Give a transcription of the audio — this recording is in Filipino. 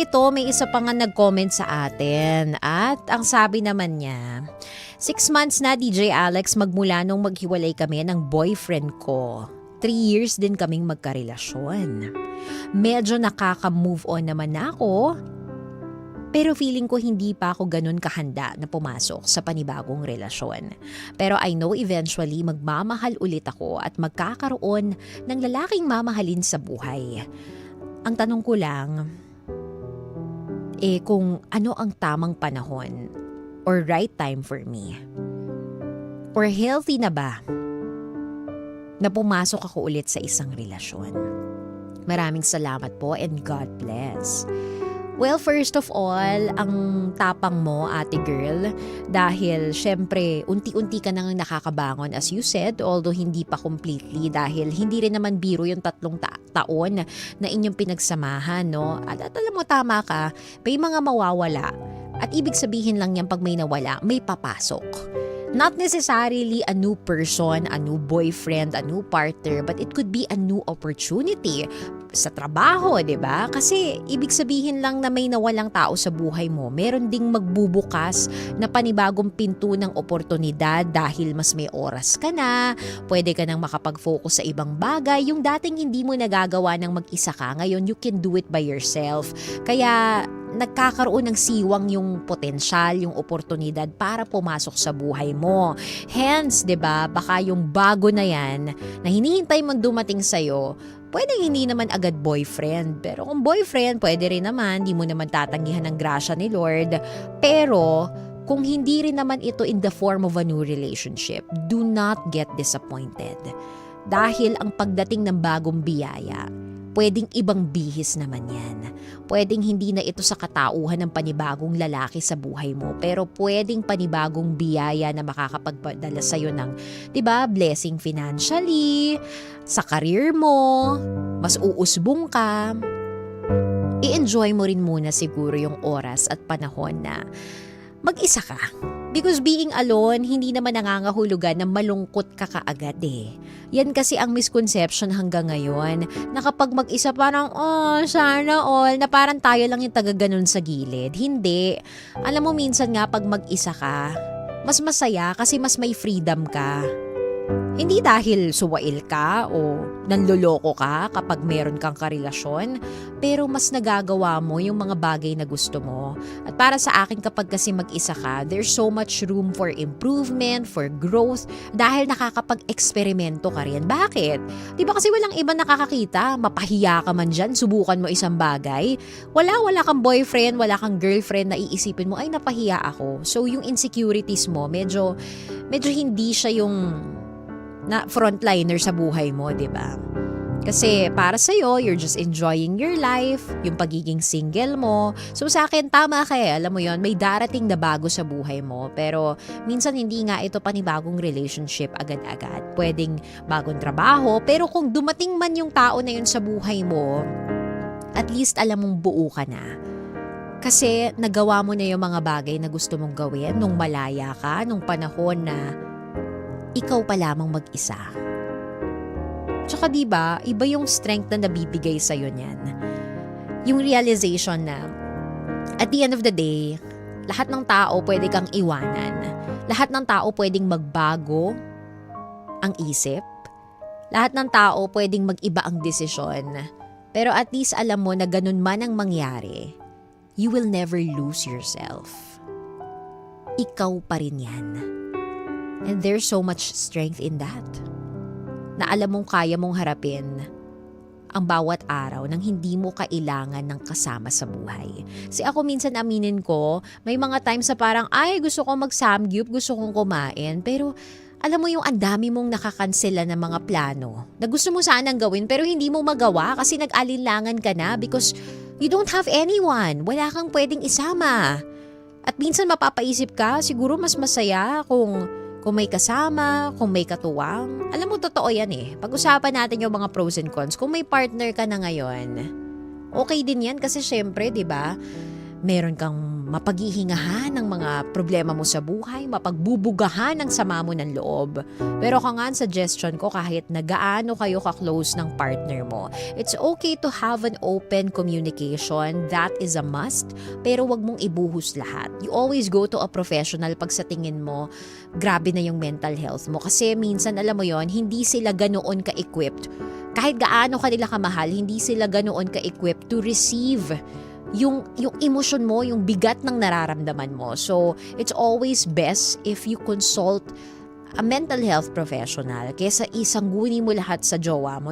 ito, may isa pa nga nag-comment sa atin. At ang sabi naman niya, 6 months na DJ Alex magmula nung maghiwalay kami ng boyfriend ko. 3 years din kaming magkarelasyon. Medyo nakaka-move on naman na ako. Pero feeling ko hindi pa ako ganun kahanda na pumasok sa panibagong relasyon. Pero I know eventually magmamahal ulit ako at magkakaroon ng lalaking mamahalin sa buhay. Ang tanong ko lang, kung ano ang tamang panahon or right time for me? Or healthy na ba na pumasok ako ulit sa isang relasyon? Maraming salamat po and God bless. Well, first of all, ang tapang mo, ate girl, dahil syempre unti-unti ka nang nakakabangon as you said, although hindi pa completely dahil hindi rin naman biro yung 3 taon na inyong pinagsamahan, no? At alam mo, tama ka, may mga mawawala. At ibig sabihin lang yan pag may nawala, may papasok. Not necessarily a new person, a new boyfriend, a new partner, but it could be a new opportunity sa trabaho, 'di ba? Kasi ibig sabihin lang na may nawalang tao sa buhay mo, meron ding magbubukas na panibagong pinto ng oportunidad dahil mas may oras ka na, pwede ka nang makapag-focus sa ibang bagay, yung dating hindi mo nagagawa ng mag-isa ka, ngayon you can do it by yourself. Kaya nagkakaroon ng siwang yung potensyal, yung oportunidad para pumasok sa buhay mo. Hence, 'di ba, baka yung bago na yan na hinihintay mong dumating sa'yo, pwedeng hindi naman agad boyfriend. Pero kung boyfriend, pwede rin naman, di mo naman tatanggihan ng grasya ni Lord. Pero kung hindi rin naman ito in the form of a new relationship, do not get disappointed. Dahil ang pagdating ng bagong biyaya, pwedeng ibang bihis naman yan. Pwedeng hindi na ito sa katauhan ng panibagong lalaki sa buhay mo, pero pwedeng panibagong biyaya na makakapagpadala sa'yo ng, 'di ba, blessing financially, sa career mo, mas uusbong ka. I-enjoy mo rin muna siguro yung oras at panahon na mag-isa ka. Because being alone, hindi naman nangangahulugan na malungkot ka kaagad eh. Yan kasi ang misconception hanggang ngayon, na kapag mag-isa parang, sana all, na parang tayo lang yung taga-ganon sa gilid. Hindi. Alam mo, minsan nga pag mag-isa ka, mas masaya kasi mas may freedom ka. Hindi dahil suwail ka o nanloloko ka kapag meron kang karelasyon, pero mas nagagawa mo yung mga bagay na gusto mo. At para sa akin, kapag kasi mag-isa ka, there's so much room for improvement, for growth, dahil nakakapag-eksperimento ka rin. Bakit? Di ba kasi walang iba nakakakita? Mapahiya ka man dyan, subukan mo isang bagay. Wala kang boyfriend, wala kang girlfriend na iisipin mo, ay napahiya ako. So yung insecurities mo, medyo hindi siya yung na frontliner sa buhay mo, 'di ba? Kasi para sa'yo, you're just enjoying your life, yung pagiging single mo. So sa akin, tama ka eh. Alam mo yon, may darating na bago sa buhay mo. Pero minsan hindi nga ito panibagong relationship agad-agad. Pwedeng bagong trabaho. Pero kung dumating man yung tao na yun sa buhay mo, at least alam mong buo ka na. Kasi nagawa mo na yung mga bagay na gusto mong gawin nung malaya ka, nung panahon na ikaw pa lamang mag-isa. Tsaka diba, iba yung strength na nabibigay sa'yo niyan. Yung realization na, at the end of the day, lahat ng tao pwede kang iwanan. Lahat ng tao pwedeng magbago ang isip. Lahat ng tao pwedeng mag-iba ang desisyon. Pero at least alam mo na ganun man ang mangyari, you will never lose yourself. Ikaw pa rin yan. And there's so much strength in that. Na alam mong kaya mong harapin ang bawat araw nang hindi mo kailangan ng kasama sa buhay. Si ako minsan aminin ko, may mga times na parang, ay gusto kong mag-samgyup, gusto kong kumain. Pero alam mo yung ang dami mong nakakansela ng mga plano na gusto mo sanang gawin pero hindi mo magawa kasi nag-alinlangan ka na because you don't have anyone. Wala kang pwedeng isama. At minsan mapapaisip ka, siguro mas masaya kung may kasama, kung may katuwang. Alam mo, totoo yan eh. Pag-usapan natin yung mga pros and cons. Kung may partner ka na ngayon, okay din yan kasi syempre, di ba, meron kang mapaghihingahan ng mga problema mo sa buhay, mapagbubugahan ang sama mo ng loob. Pero kung nga ang suggestion ko, kahit na gaano kayo ka-close ng partner mo, it's okay to have an open communication. That is a must. Pero wag mong ibuhos lahat. You always go to a professional pag sa tingin mo, grabe na yung mental health mo. Kasi minsan, alam mo yon, hindi sila ganoon ka-equipped. Kahit gaano kanila kamahal, hindi sila ganoon ka-equipped to receive yung emosyon mo, yung bigat ng nararamdaman mo. So, it's always best if you consult a mental health professional kesa isangguni mo lahat sa jowa mo.